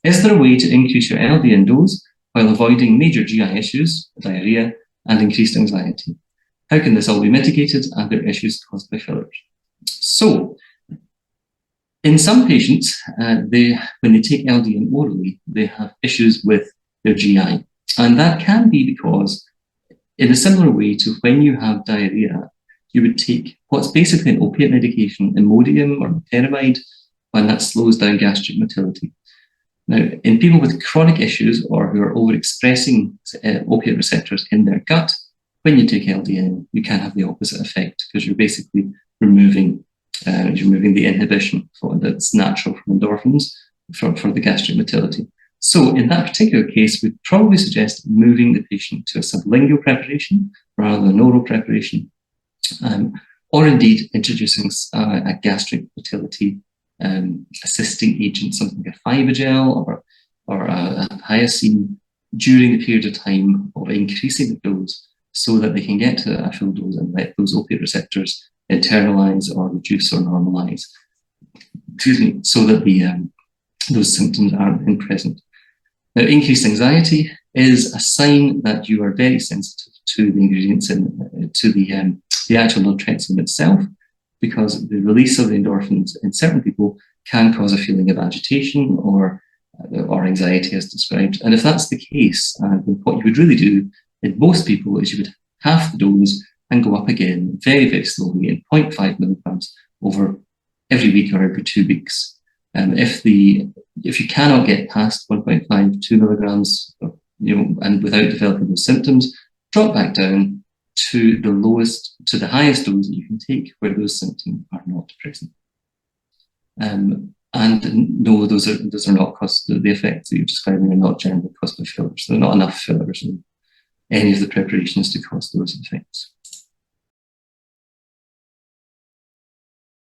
Is there a way to increase your LDN dose while avoiding major GI issues, diarrhea, and increased anxiety? How can this all be mitigated and their issues caused by fillers? So, in some patients, when they take LDN orally, they have issues with their GI. And that can be because, in a similar way to when you have diarrhea, you would take what's basically an opiate medication, Imodium or loperamide, and that slows down gastric motility. Now, in people with chronic issues or who are overexpressing opiate receptors in their gut, when you take LDN, you can have the opposite effect because you're basically removing the inhibition that's natural from endorphins for the gastric motility. So in that particular case, we'd probably suggest moving the patient to a sublingual preparation rather than an oral preparation, or indeed introducing a gastric motility assisting agent, something like a fibogel or a hyoscine during the period of time of increasing the dose so that they can get to a full dose and let those opiate receptors internalize or reduce or normalize, so that those symptoms aren't present. Now, increased anxiety is a sign that you are very sensitive to the ingredients to the actual naltrexone itself, because the release of the endorphins in certain people can cause a feeling of agitation or anxiety as described. And if that's the case, then what you would really do in most people is you would half the dose and go up again very, very slowly in 0.5 milligrams over every week or every 2 weeks. If you cannot get past 1.5, 2 milligrams, and without developing those symptoms, drop back down to the highest dose that you can take where those symptoms are not present. And no, those are not the effects that you're describing are not generally caused by fillers. There are not enough fillers in any of the preparations to cause those effects.